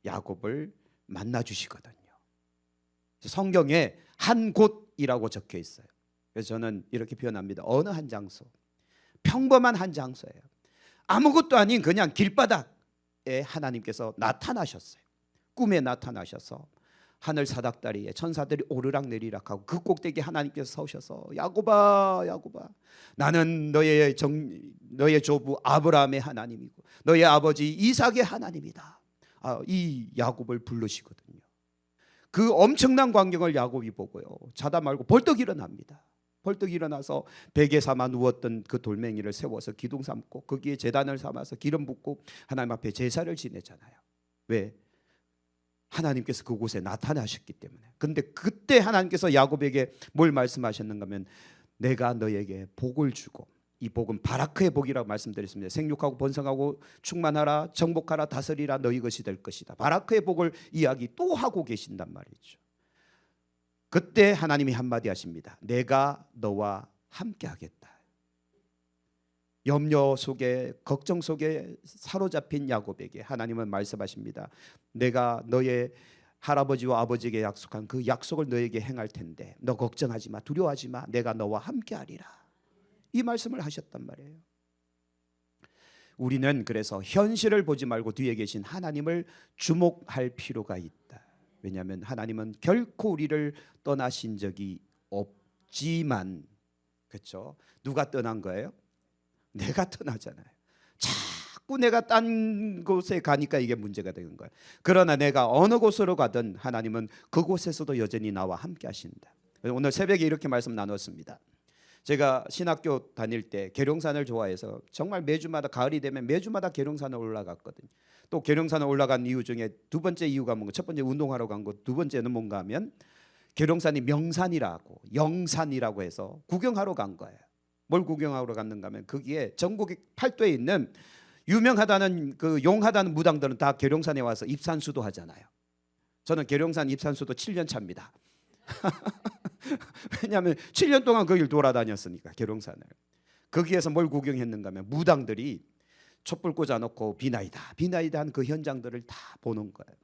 야곱을 만나 주시거든요. 성경에 한 곳이라고 적혀 있어요. 그래서 저는 이렇게 표현합니다. 어느 한 장소, 평범한 한 장소예요. 아무것도 아닌 그냥 길바닥에 하나님께서 나타나셨어요. 꿈에 나타나셔서 하늘 사닥다리에 천사들이 오르락 내리락 하고 그 꼭대기에 하나님께서 서셔서 야곱아 야곱아, 나는 너의 조부 아브라함의 하나님이고 너의 아버지 이삭의 하나님이다. 이 야곱을 부르시거든요. 그 엄청난 광경을 야곱이 보고요, 자다 말고 벌떡 일어납니다. 벌떡 일어나서 베개 삼아 누웠던 그 돌멩이를 세워서 기둥 삼고 거기에 제단을 삼아서 기름 붓고 하나님 앞에 제사를 지내잖아요. 왜? 하나님께서 그곳에 나타나셨기 때문에. 근데 그때 하나님께서 야곱에게 뭘 말씀하셨는가 하면, 내가 너에게 복을 주고, 이 복은 바라크의 복이라고 말씀드렸습니다. 생육하고 번성하고 충만하라, 정복하라, 다스리라, 너희 것이 될 것이다. 바라크의 복을 이야기 또 하고 계신단 말이죠. 그때 하나님이 한마디 하십니다. 내가 너와 함께 하겠다. 염려 속에, 걱정 속에 사로잡힌 야곱에게 하나님은 말씀하십니다. 내가 너의 할아버지와 아버지에게 약속한 그 약속을 너에게 행할 텐데 너 걱정하지 마, 두려워하지 마, 내가 너와 함께 하리라. 이 말씀을 하셨단 말이에요. 우리는 그래서 현실을 보지 말고 뒤에 계신 하나님을 주목할 필요가 있다. 왜냐하면 하나님은 결코 우리를 떠나신 적이 없지만, 그렇죠? 누가 떠난 거예요? 내가 떠나잖아요. 자꾸 내가 딴 곳에 가니까 이게 문제가 되는 거예요. 그러나 내가 어느 곳으로 가든 하나님은 그곳에서도 여전히 나와 함께 하신다. 오늘 새벽에 이렇게 말씀 나눴습니다. 제가 신학교 다닐 때 계룡산을 좋아해서 정말 매주마다, 가을이 되면 매주마다 계룡산을 올라갔거든요. 또 계룡산을 올라간 이유 중에 두 번째 이유가 뭔가, 첫 번째 운동하러 간 거, 두 번째는 뭔가 하면 계룡산이 명산이라고, 영산이라고 해서 구경하러 간 거예요. 뭘 구경하러 갔는가 하면 거기에 전국의 팔도에 있는 유명하다는 그 용하다는 무당들은 다 계룡산에 와서 입산수도 하잖아요. 저는 계룡산 입산수도 7년 차입니다. 왜냐하면 7년 동안 거기를 돌아다녔으니까. 계룡산을 거기에서 뭘 구경했는가 하면 무당들이 촛불 꽂아놓고 비나이다 비나이다 한 그 현장들을 다 보는 거예요.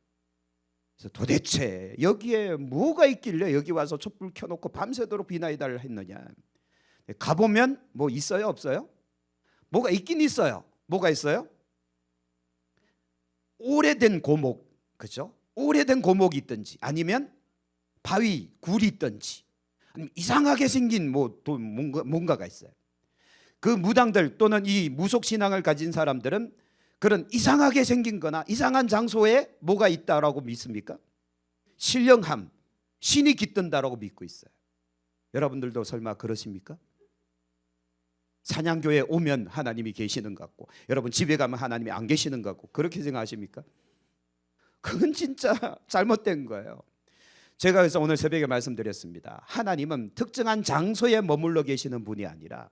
그래서 도대체 여기에 뭐가 있길래 여기 와서 촛불 켜놓고 밤새도록 비나이다를 했느냐. 가보면 뭐 있어요? 없어요? 뭐가 있긴 있어요. 뭐가 있어요? 오래된 고목, 그렇죠? 오래된 고목이 있든지, 아니면 바위, 굴이 있든지, 아니면 이상하게 생긴 또 뭔가가 있어요. 그 무당들 또는 이 무속신앙을 가진 사람들은 그런 이상하게 생긴 거나 이상한 장소에 뭐가 있다라고 믿습니까? 신령함, 신이 깃든다라고 믿고 있어요. 여러분들도 설마 그러십니까? 사냥교에 오면 하나님이 계시는 것 같고, 여러분 집에 가면 하나님이 안 계시는 것 같고, 그렇게 생각하십니까? 그건 진짜 잘못된 거예요. 제가 그래서 오늘 새벽에 말씀드렸습니다. 하나님은 특정한 장소에 머물러 계시는 분이 아니라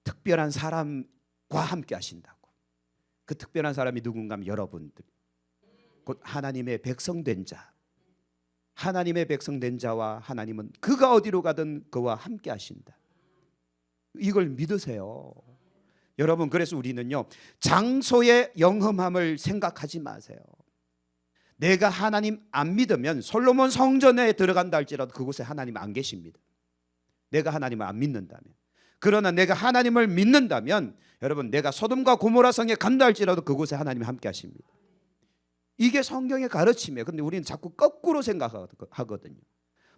특별한 사람과 함께 하신다고. 그 특별한 사람이 누군가 하면 여러분들, 곧 하나님의 백성된 자, 하나님의 백성된 자와 하나님은 그가 어디로 가든 그와 함께 하신다. 이걸 믿으세요. 여러분, 그래서 우리는요, 장소의 영험함을 생각하지 마세요. 내가 하나님 안 믿으면 솔로몬 성전에 들어간다 할지라도 그곳에 하나님 안 계십니다. 내가 하나님을 안 믿는다면. 그러나 내가 하나님을 믿는다면, 여러분, 내가 소돔과 고모라 성에 간다 할지라도 그곳에 하나님이 함께 하십니다. 이게 성경의 가르침이에요. 근데 우리는 자꾸 거꾸로 생각하거든요.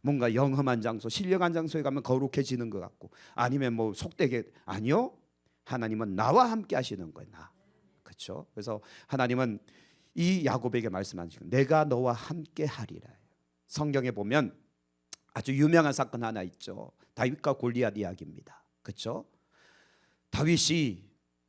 뭔가 영험한 장소, 신령한 장소에 가면 거룩해지는 것 같고, 아니면 뭐 속되게, 아니요, 하나님은 나와 함께 하시는 거예요. 나. 그렇죠? 그래서 하나님은 이 야곱에게 말씀하시고 내가 너와 함께 하리라. 성경에 보면 아주 유명한 사건 하나 있죠. 다윗과 골리앗 이야기입니다. 그렇죠? 다윗이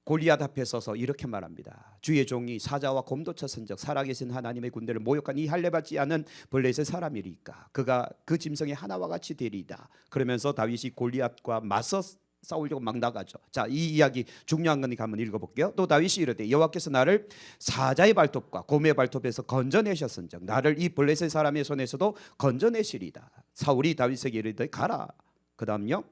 골리앗 앞에 서서 이렇게 말합니다. 주의 종이 사자와 곰도 쳤은즉 살아계신 하나님의 군대를 모욕한 이 할례받지 않은 블레셋 사람이리까 그가 그 짐승의 하나와 같이 되리이다. 그러면서 다윗이 골리앗과 맞서 싸우려고 막 나가죠. 자, 이 이야기 중요한 거니까 한번 읽어볼게요. 또 다윗이 이르되 여호와께서 나를 사자의 발톱과 곰의 발톱에서 건져내셨은즉 나를 이 블레셋 사람의 손에서도 건져내시리다. 사울이 다윗에게 이르되 가라. 그 다음요,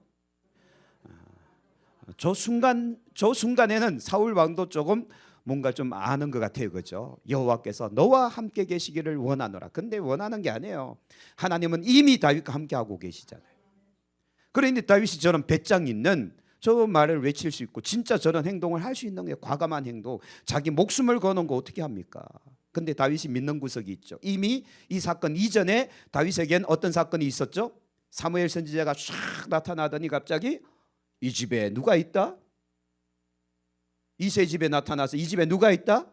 저 순간에는 사울 왕도 조금 뭔가 좀 아는 것 같아요. 그죠? 여호와께서 너와 함께 계시기를 원하노라. 근데 원하는 게 아니에요. 하나님은 이미 다윗과 함께 하고 계시잖아요. 그런데 다윗이 저런 배짱 있는 저 말을 외칠 수 있고 진짜 저런 행동을 할 수 있는 게 과감한 행동, 자기 목숨을 거는 거 어떻게 합니까? 근데 다윗이 믿는 구석이 있죠. 이미 이 사건 이전에 다윗에겐 어떤 사건이 있었죠? 사무엘 선지자가 쫙 나타나더니 갑자기 이 집에 누가 있다? 이세 집에 나타나서 이 집에 누가 있다?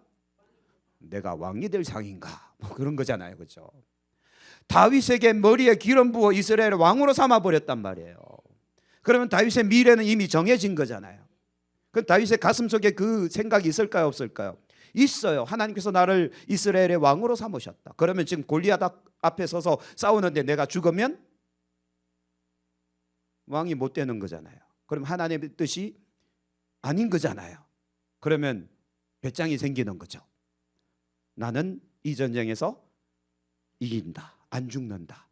내가 왕이 될 상인가? 뭐 그런 거잖아요, 그렇죠? 다윗에게 머리에 기름 부어 이스라엘을 왕으로 삼아 버렸단 말이에요. 그러면 다윗의 미래는 이미 정해진 거잖아요. 그럼 다윗의 가슴 속에 그 생각이 있을까요, 없을까요? 있어요. 하나님께서 나를 이스라엘의 왕으로 삼으셨다. 그러면 지금 골리앗 앞에 서서 싸우는데 내가 죽으면 왕이 못 되는 거잖아요. 그럼 하나님의 뜻이 아닌 거잖아요. 그러면 배짱이 생기는 거죠. 나는 이 전쟁에서 이긴다. 안 죽는다.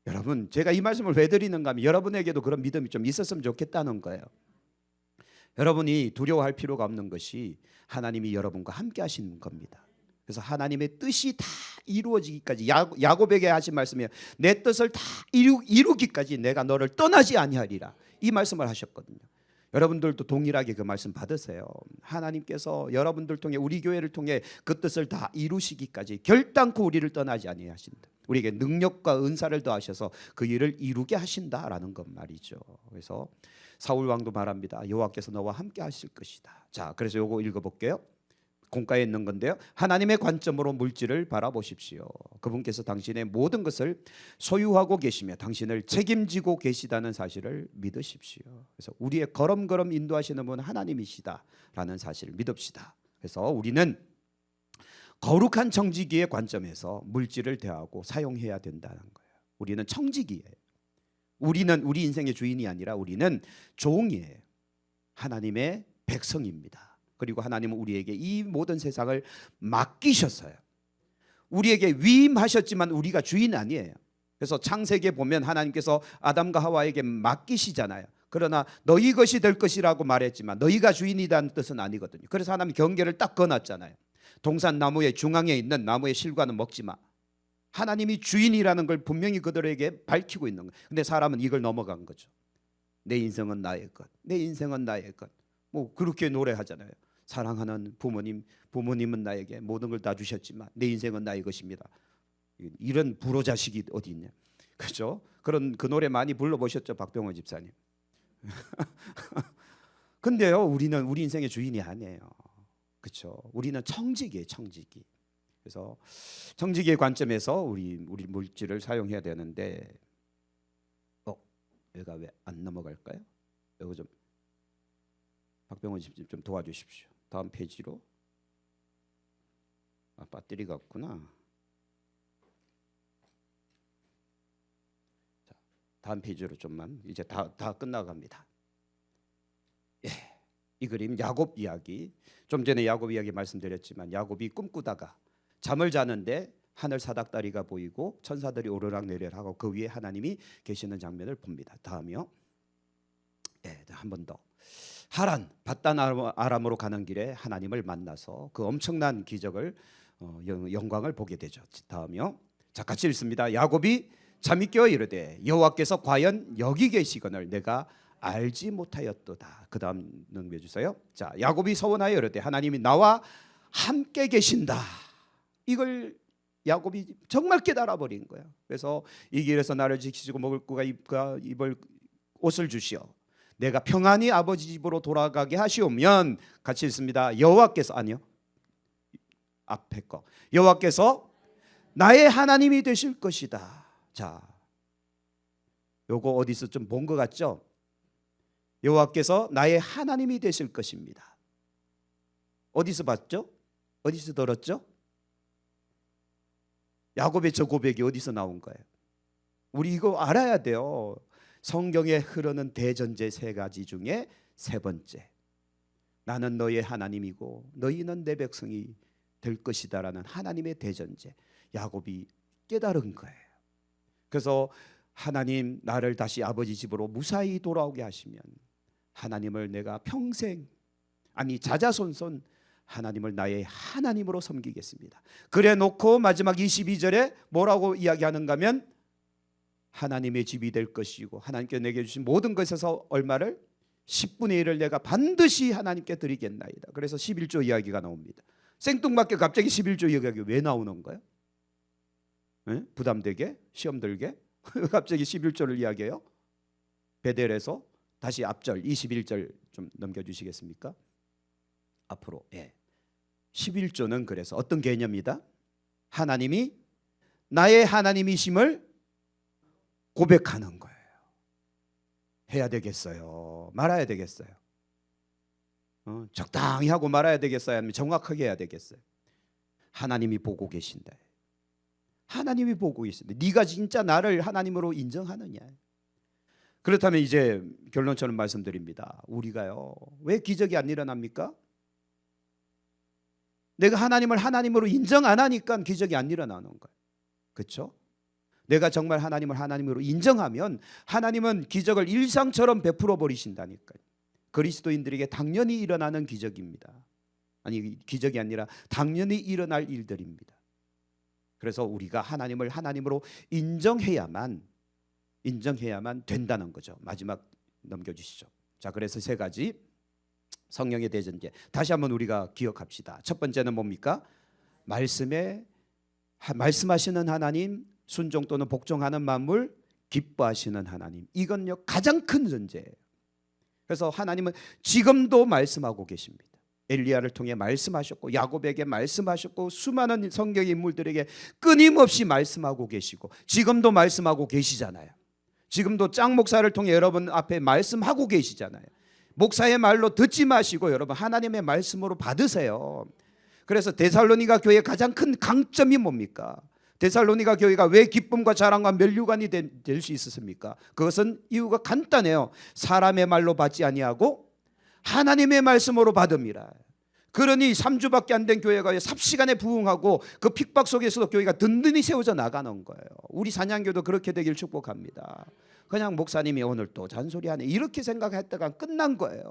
여러분, 제가 이 말씀을 왜 드리는가 하면 여러분에게도 그런 믿음이 좀 있었으면 좋겠다는 거예요. 여러분이 두려워할 필요가 없는 것이 하나님이 여러분과 함께 하시는 겁니다. 그래서 하나님의 뜻이 다 이루어지기까지, 야곱에게 하신 말씀이에요. 내 뜻을 다 이루기까지 내가 너를 떠나지 아니하리라, 이 말씀을 하셨거든요. 여러분들도 동일하게 그 말씀 받으세요. 하나님께서 여러분들 통해, 우리 교회를 통해 그 뜻을 다 이루시기까지 결단코 우리를 떠나지 아니하신다. 우리에게 능력과 은사를 더하셔서 그 일을 이루게 하신다라는 것 말이죠. 그래서 사울 왕도 말합니다. 여호와께서 너와 함께 하실 것이다. 자, 그래서 요거 읽어볼게요. 공가에 있는 건데요. 하나님의 관점으로 물질을 바라보십시오. 그분께서 당신의 모든 것을 소유하고 계시며 당신을 책임지고 계시다는 사실을 믿으십시오. 그래서 우리의 걸음걸음 인도하시는 분은 하나님이시다라는 사실을 믿읍시다. 그래서 우리는 거룩한 청지기의 관점에서 물질을 대하고 사용해야 된다는 거예요. 우리는 청지기예요. 우리는 우리 인생의 주인이 아니라 우리는 종이에요. 하나님의 백성입니다. 그리고 하나님은 우리에게 이 모든 세상을 맡기셨어요. 우리에게 위임하셨지만 우리가 주인 아니에요. 그래서 창세기에 보면 하나님께서 아담과 하와에게 맡기시잖아요. 그러나 너희 것이 될 것이라고 말했지만 너희가 주인이라는 뜻은 아니거든요. 그래서 하나님이 경계를 딱 그어놨잖아요. 동산 나무의 중앙에 있는 나무의 실과는 먹지 마. 하나님이 주인이라는 걸 분명히 그들에게 밝히고 있는 거예요. 근데 사람은 이걸 넘어간 거죠. 내 인생은 나의 것, 내 인생은 나의 것. 뭐 그렇게 노래하잖아요. 사랑하는 부모님은 나에게 모든 걸 다 주셨지만 내 인생은 나의 것입니다. 이런 불효자식이 어디 있냐, 그렇죠? 그런 그 노래 많이 불러보셨죠, 박병호 집사님. 근데요, 우리는 우리 인생의 주인이 아니에요, 그렇죠? 우리는 청지기예요, 청지기. 그래서 청지기의 관점에서 우리 물질을 사용해야 되는데, 얘가 왜 안 넘어갈까요? 이거 좀 박병호 집사님 좀 도와주십시오. 다음 페이지로. 배터리가 없구나. 자, 다음 페이지로 좀만. 이제 다 끝나갑니다. 예, 이 그림 야곱 이야기. 좀 전에 야곱 이야기 말씀드렸지만 야곱이 꿈꾸다가 잠을 자는데 하늘 사닥다리가 보이고 천사들이 오르락 내리락 하고 그 위에 하나님이 계시는 장면을 봅니다. 다음이요. 예, 한 번 더. 하란 밧단 아람으로 가는 길에 하나님을 만나서 그 엄청난 기적을 영광을 보게 되죠. 다음이요. 자, 같이 읽습니다. 야곱이 잠이 깨어 이르되 여호와께서 과연 여기 계시거늘 내가 알지 못하였도다. 그 다음 넘겨주세요. 자, 야곱이 서원하여 이르되 하나님이 나와 함께 계신다. 이걸 야곱이 정말 깨달아 버린 거예요. 그래서 이 길에서 나를 지키시고 먹을 것과 입을 옷을 주시어 내가 평안히 아버지 집으로 돌아가게 하시오면, 같이 읽습니다. 여호와께서, 아니요, 앞에 거, 여호와께서 나의 하나님이 되실 것이다. 자, 요거 어디서 좀 본 것 같죠? 여호와께서 나의 하나님이 되실 것입니다. 어디서 봤죠? 어디서 들었죠? 야곱의 저 고백이 어디서 나온 거예요? 우리 이거 알아야 돼요. 성경에 흐르는 대전제 세 가지 중에 세 번째, 나는 너의 하나님이고 너희는 내 백성이 될 것이다라는 하나님의 대전제, 야곱이 깨달은 거예요. 그래서 하나님, 나를 다시 아버지 집으로 무사히 돌아오게 하시면 하나님을 내가 평생, 아니 자자손손 하나님을 나의 하나님으로 섬기겠습니다. 그래 놓고 마지막 22절에 뭐라고 이야기하는가 하면 하나님의 집이 될 것이고 하나님께 내게 주신 모든 것에서 얼마를 10분의 1을 내가 반드시 하나님께 드리겠나이다. 그래서 11조 이야기가 나옵니다. 생뚱맞게 갑자기 11조 이야기가 왜 나오는 거예요? 네? 부담되게? 시험 들게? 갑자기 11조를 이야기해요? 베델에서 다시 앞절 21절 좀 넘겨주시겠습니까? 앞으로. 11조는 그래서 어떤 개념이다? 하나님이 나의 하나님이심을 고백하는 거예요. 해야 되겠어요? 말아야 되겠어요? 적당히 하고 말아야 되겠어요? 아니면 정확하게 해야 되겠어요? 하나님이 보고 계신다. 하나님이 보고 계신다. 네가 진짜 나를 하나님으로 인정하느냐? 그렇다면 이제 결론처럼 말씀드립니다. 우리가요, 왜 기적이 안 일어납니까? 내가 하나님을 하나님으로 인정 안 하니까 기적이 안 일어나는 거예요. 그렇죠? 내가 정말 하나님을 하나님으로 인정하면 하나님은 기적을 일상처럼 베풀어 버리신다니까요. 그리스도인들에게 당연히 일어나는 기적입니다. 아니, 기적이 아니라 당연히 일어날 일들입니다. 그래서 우리가 하나님을 하나님으로 인정해야만 된다는 거죠. 마지막 넘겨주시죠. 자, 그래서 세 가지 성령의 대전제 다시 한번 우리가 기억합시다. 첫 번째는 뭡니까? 말씀하시는 하나님, 순종 또는 복종하는 만물, 기뻐하시는 하나님. 이건요 가장 큰 전제예요. 그래서 하나님은 지금도 말씀하고 계십니다. 엘리야를 통해 말씀하셨고 야곱에게 말씀하셨고 수많은 성경의 인물들에게 끊임없이 말씀하고 계시고 지금도 말씀하고 계시잖아요. 지금도 짱 목사를 통해 여러분 앞에 말씀하고 계시잖아요. 목사의 말로 듣지 마시고 여러분 하나님의 말씀으로 받으세요. 그래서 데살로니가 교회의 가장 큰 강점이 뭡니까? 데살로니가 교회가 왜 기쁨과 자랑과 면류관이 될 수 있었습니까? 그것은 이유가 간단해요. 사람의 말로 받지 아니하고 하나님의 말씀으로 받음이라. 그러니 3주밖에 안 된 교회가 삽시간에 부흥하고 그 핍박 속에서도 교회가 든든히 세워져 나가는 거예요. 우리 산양교도 그렇게 되길 축복합니다. 그냥 목사님이 오늘 또 잔소리하네 이렇게 생각했다가 끝난 거예요.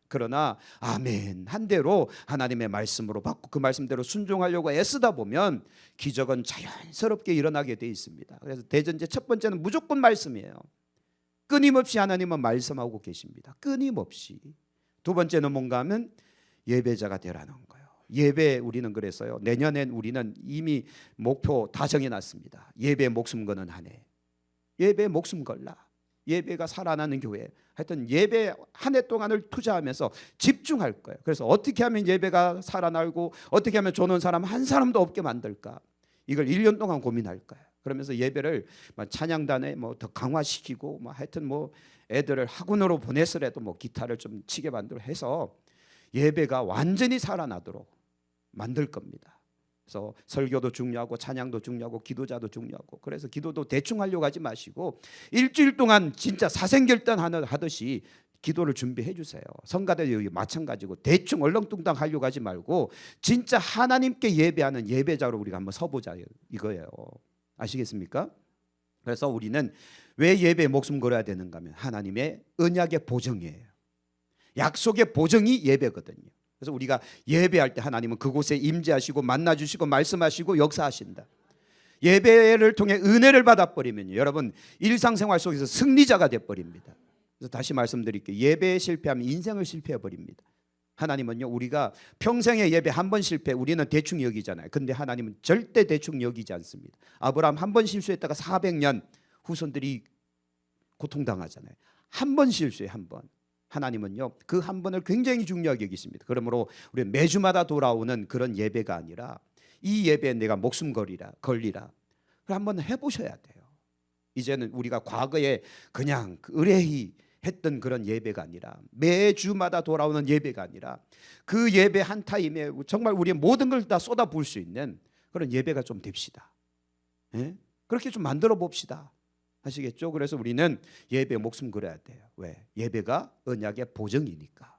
그러나 아멘 한 대로 하나님의 말씀으로 받고 그 말씀대로 순종하려고 애쓰다 보면 기적은 자연스럽게 일어나게 돼 있습니다. 그래서 대전제 첫 번째는 무조건 말씀이에요. 끊임없이 하나님은 말씀하고 계십니다. 끊임없이. 두 번째는 뭔가 하면 예배자가 되라는 거예요. 예배 우리는 그래서요. 내년엔 우리는 이미 목표 다 정해놨습니다. 예배 목숨 거는 한 해. 예배 목숨 걸라. 예배가 살아나는 교회. 하여튼 예배 한 해 동안을 투자하면서 집중할 거예요. 그래서 어떻게 하면 예배가 살아나고 어떻게 하면 조는 사람 한 사람도 없게 만들까. 이걸 1년 동안 고민할 거예요. 그러면서 예배를 찬양단에 더 강화시키고 하여튼 애들을 학원으로 보내서라도 기타를 좀 치게 만들어 해서 예배가 완전히 살아나도록 만들 겁니다. 그래서 설교도 중요하고 찬양도 중요하고 기도자도 중요하고 그래서 기도도 대충 하려고 하지 마시고 일주일 동안 진짜 사생결단 하듯이 기도를 준비해 주세요. 성가대 여기 마찬가지고 대충 얼렁뚱땅 하려고 하지 말고 진짜 하나님께 예배하는 예배자로 우리가 한번 서보자 이거예요. 아시겠습니까? 그래서 우리는 왜 예배에 목숨 걸어야 되는가 하면 하나님의 언약의 보정이에요. 약속의 보정이 예배거든요. 그래서 우리가 예배할 때 하나님은 그곳에 임재하시고 만나주시고 말씀하시고 역사하신다. 예배를 통해 은혜를 받아버리면 여러분 일상생활 속에서 승리자가 돼버립니다. 그래서 다시 말씀드릴게요. 예배에 실패하면 인생을 실패해버립니다. 하나님은요 우리가 평생에 예배 한 번 실패 우리는 대충 여기잖아요. 근데 하나님은 절대 대충 여기지 않습니다. 아브라함 한 번 실수했다가 400년 후손들이 고통당하잖아요. 한 번 실수해 한 번. 하나님은요 그 한 번을 굉장히 중요하게 여기십니다. 그러므로 우리 매주마다 돌아오는 그런 예배가 아니라 이 예배에 내가 목숨 걸리라 그걸 한번 해보셔야 돼요. 이제는 우리가 과거에 그냥 의뢰히 했던 그런 예배가 아니라 매주마다 돌아오는 예배가 아니라 그 예배 한 타임에 정말 우리의 모든 걸 다 쏟아부을 수 있는 그런 예배가 좀 됩시다. 예? 그렇게 좀 만들어 봅시다. 아시겠죠? 그래서 우리는 예배에 목숨 걸어야 돼요. 왜? 예배가 언약의 보정이니까.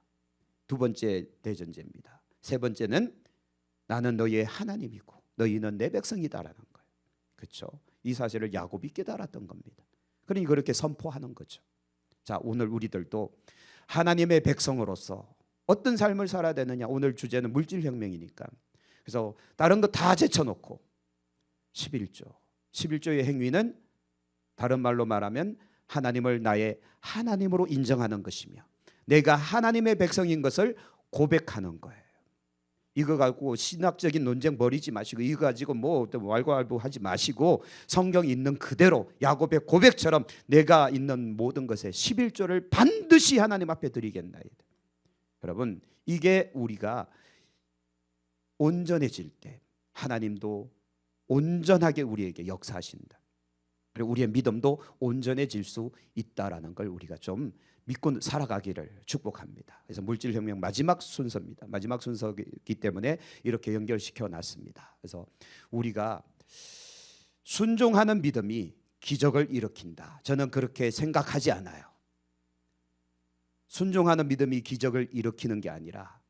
두 번째 대전제입니다. 세 번째는 나는 너희의 하나님이고 너희는 내 백성이다라는 거예요. 그렇죠? 이 사실을 야곱이 깨달았던 겁니다. 그러니 그렇게 선포하는 거죠. 자, 오늘 우리들도 하나님의 백성으로서 어떤 삶을 살아야 되느냐. 오늘 주제는 물질혁명이니까. 그래서 다른 거 다 제쳐놓고 11조의 행위는 다른 말로 말하면 하나님을 나의 하나님으로 인정하는 것이며 내가 하나님의 백성인 것을 고백하는 거예요. 이거 가지고 신학적인 논쟁 벌이지 마시고 이거 가지고 뭐 왈가왈부하지 마시고 성경 있는 그대로 야곱의 고백처럼 내가 있는 모든 것에 11조를 반드시 하나님 앞에 드리겠나이다. 여러분, 이게 우리가 온전해질 때 하나님도 온전하게 우리에게 역사하신다. 그리고 우리의 믿음도 온전해질 수 있다라는 걸 우리가 좀 믿고 살아가기를 축복합니다. 그래서 물질혁명 마지막 순서입니다. 마지막 순서이기 때문에 이렇게 연결시켜 놨습니다. 그래서 우리가 순종하는 믿음이 기적을 일으킨다. 저는 그렇게 생각하지 않아요. 순종하는 믿음이 기적을 일으키는 게 아니라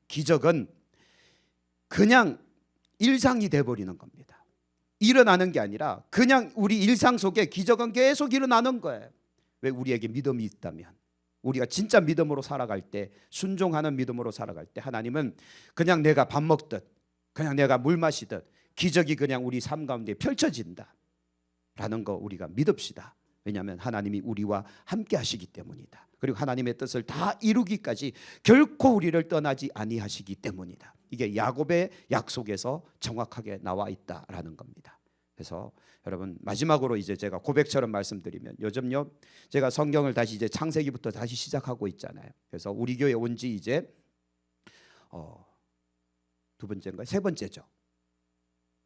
기적은 그냥 일상이 돼버리는 겁니다. 일어나는 게 아니라 그냥 우리 일상 속에 기적은 계속 일어나는 거예요. 왜? 우리에게 믿음이 있다면. 우리가 진짜 믿음으로 살아갈 때, 순종하는 믿음으로 살아갈 때 하나님은 그냥 내가 밥 먹듯 그냥 내가 물 마시듯 기적이 그냥 우리 삶 가운데 펼쳐진다 라는 거 우리가 믿읍시다. 왜냐하면 하나님이 우리와 함께 하시기 때문이다. 그리고 하나님의 뜻을 다 이루기까지 결코 우리를 떠나지 아니하시기 때문이다. 이게 야곱의 약속에서 정확하게 나와 있다라는 겁니다. 그래서 여러분, 마지막으로 이제 제가 고백처럼 말씀드리면, 요즘요 제가 성경을 다시 이제 창세기부터 다시 시작하고 있잖아요. 그래서 우리 교회 온 지 이제 두 번째인가요? 세 번째죠.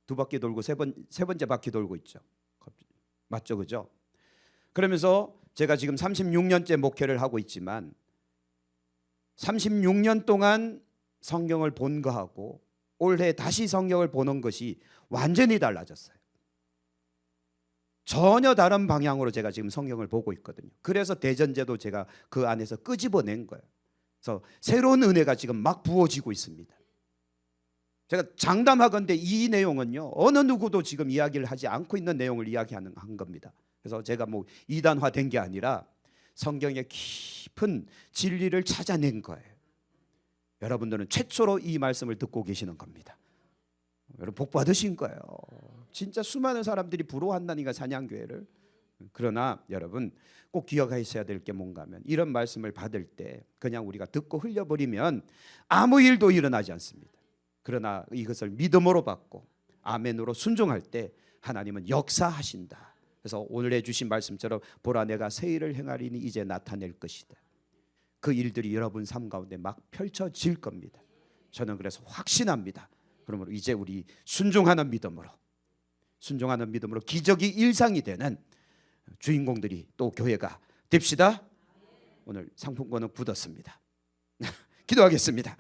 두 바퀴 돌고 세 번째 바퀴 돌고 있죠. 맞죠, 그죠? 그러면서 제가 지금 36년째 목회를 하고 있지만 36년 동안 성경을 본 거하고 올해 다시 성경을 보는 것이 완전히 달라졌어요. 전혀 다른 방향으로 제가 지금 성경을 보고 있거든요. 그래서 대전제도 제가 그 안에서 끄집어낸 거예요. 그래서 새로운 은혜가 지금 막 부어지고 있습니다. 제가 장담하건대 이 내용은요 어느 누구도 지금 이야기를 하지 않고 있는 내용을 이야기하는 겁니다. 그래서 제가 뭐 이단화된 게 아니라 성경의 깊은 진리를 찾아낸 거예요. 여러분들은 최초로 이 말씀을 듣고 계시는 겁니다. 여러분 복 받으신 거예요. 진짜 수많은 사람들이 부러워한다니까 사냥교회를. 그러나 여러분 꼭 기억하셔야 될 게 뭔가 하면 이런 말씀을 받을 때 그냥 우리가 듣고 흘려버리면 아무 일도 일어나지 않습니다. 그러나 이것을 믿음으로 받고 아멘으로 순종할 때 하나님은 역사하신다. 그래서 오늘 해주신 말씀처럼 보라 내가 새 일을 행하리니 이제 나타낼 것이다. 그 일들이 여러분 삶 가운데 막 펼쳐질 겁니다. 저는 그래서 확신합니다. 그러므로 이제 우리 순종하는 믿음으로 기적이 일상이 되는 주인공들이 또 교회가 됩시다. 오늘 상품권은 굳었습니다. 기도하겠습니다.